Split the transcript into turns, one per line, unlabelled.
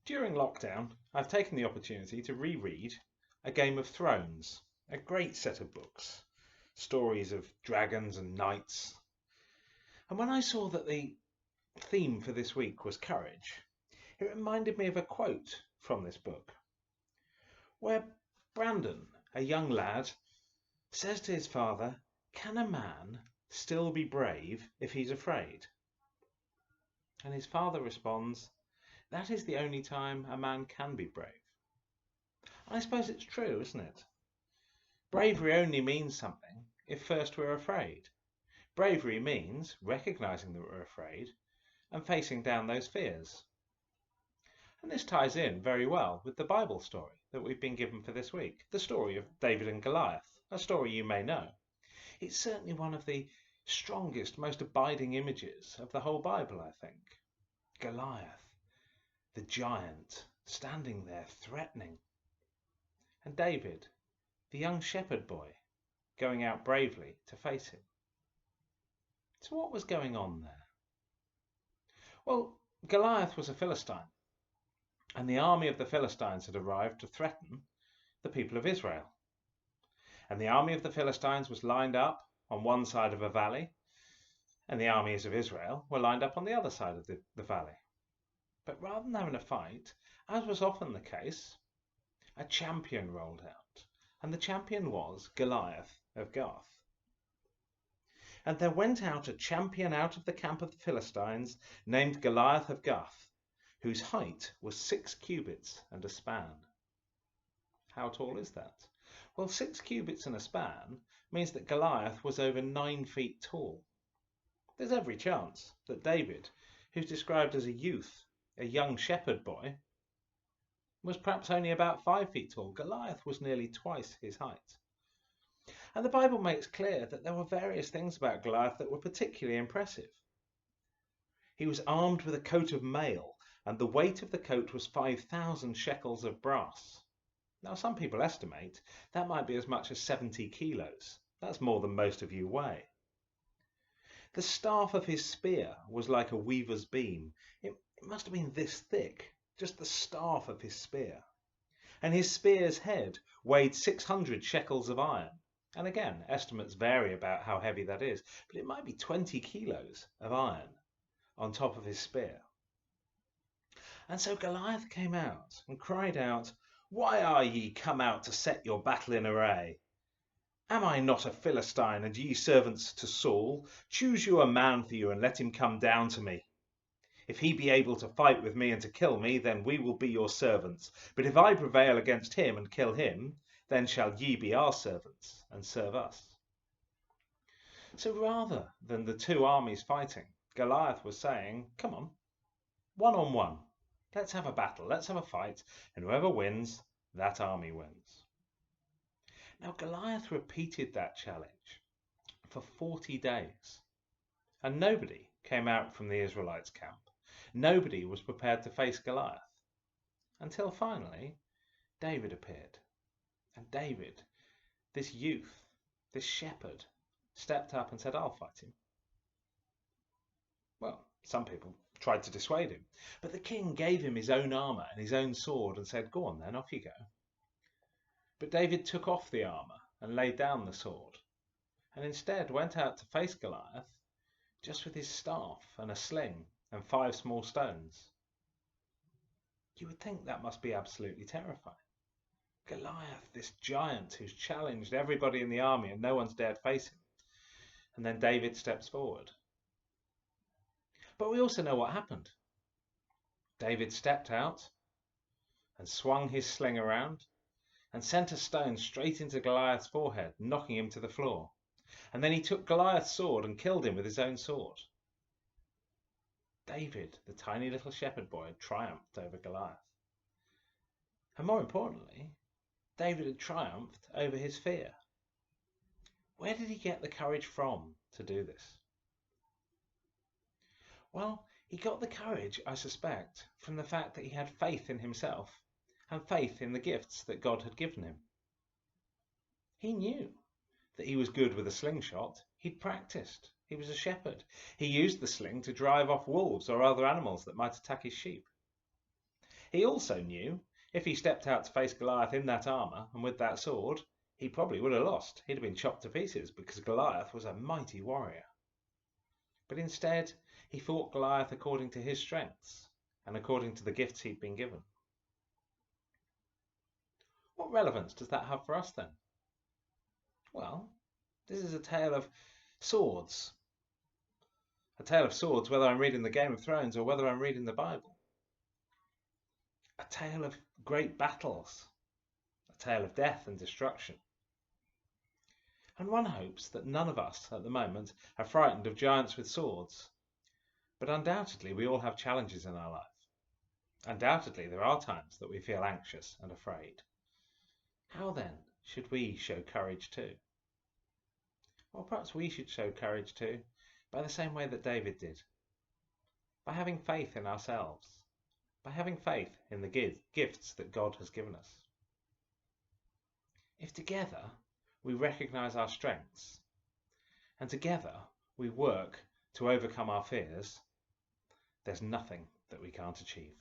During lockdown, I've taken the opportunity to reread A Game of Thrones, a great set of books, stories of dragons and knights. And when I saw that the theme for this week was courage, it reminded me of a quote from this book, where Brandon, a young lad, says to his father, "Can a man still be brave if he's afraid?" And his father responds, "That is the only time a man can be brave." I suppose it's true, isn't it? Bravery only means something if first we're afraid. Bravery means recognizing that we're afraid and facing down those fears. And this ties in very well with the Bible story that we've been given for this week, the story of David and Goliath, a story you may know. It's certainly one of the strongest, most abiding images of the whole Bible, I think. Goliath, the giant, standing there threatening. And David, the young shepherd boy, going out bravely to face him. So what was going on there? Well, Goliath was a Philistine, and the army of the Philistines had arrived to threaten the people of Israel. And the army of the Philistines was lined up on one side of a valley, and the armies of Israel were lined up on the other side of the valley. But rather than having a fight, as was often the case, a champion rolled out, and the champion was Goliath of Gath. And there went out a champion out of the camp of the Philistines, named Goliath of Gath, whose height was 6 cubits and a span. How tall is that? Well, 6 cubits and a span means that Goliath was over 9 feet tall. There's every chance that David, who's described as a youth, a young shepherd boy, was perhaps only about 5 feet tall. Goliath was nearly twice his height. And the Bible makes clear that there were various things about Goliath that were particularly impressive. He was armed with a coat of mail, and the weight of the coat was 5,000 shekels of brass. Now, some people estimate that might be as much as 70 kilos. That's more than most of you weigh. The staff of his spear was like a weaver's beam. It must have been this thick, just the staff of his spear. And his spear's head weighed 600 shekels of iron. And again, estimates vary about how heavy that is, but it might be 20 kilos of iron on top of his spear. And so Goliath came out and cried out, "Why are ye come out to set your battle in array? Am I not a Philistine, and ye servants to Saul? Choose you a man for you, and let him come down to me. If he be able to fight with me and to kill me, then we will be your servants. But if I prevail against him and kill him, then shall ye be our servants and serve us." So rather than the two armies fighting, Goliath was saying, "Come on one. Let's have a battle, let's have a fight, and whoever wins, that army wins." Now Goliath repeated that challenge for 40 days, and nobody came out from the Israelites' camp. Nobody was prepared to face Goliath, until finally David appeared. And David, this youth, this shepherd, stepped up and said, "I'll fight him." Well, some people tried to dissuade him, but the king gave him his own armour and his own sword and said, "Go on then, off you go." But David took off the armour and laid down the sword, and instead went out to face Goliath just with his staff and a sling and 5 small stones. You would think that must be absolutely terrifying. Goliath, this giant who's challenged everybody in the army and no one's dared face him. And then David steps forward. But we also know what happened. David stepped out and swung his sling around and sent a stone straight into Goliath's forehead, knocking him to the floor. And then he took Goliath's sword and killed him with his own sword. David, the tiny little shepherd boy, had triumphed over Goliath. And more importantly, David had triumphed over his fear. Where did he get the courage from to do this? Well, he got the courage, I suspect, from the fact that he had faith in himself and faith in the gifts that God had given him. He knew that he was good with a slingshot. He'd practiced. He was a shepherd. He used the sling to drive off wolves or other animals that might attack his sheep. He also knew if he stepped out to face Goliath in that armour and with that sword, he probably would have lost. He'd have been chopped to pieces because Goliath was a mighty warrior. But instead, he fought Goliath according to his strengths and according to the gifts he'd been given. What relevance does that have for us then? Well, this is a tale of swords. A tale of swords, whether I'm reading the Game of Thrones or whether I'm reading the Bible. A tale of great battles. A tale of death and destruction. And one hopes that none of us at the moment are frightened of giants with swords. But undoubtedly we all have challenges in our life. Undoubtedly there are times that we feel anxious and afraid. How then should we show courage too? Well, perhaps we should show courage too by the same way that David did. By having faith in ourselves. By having faith in the gifts that God has given us. If together we recognise our strengths and together we work to overcome our fears, there's nothing that we can't achieve.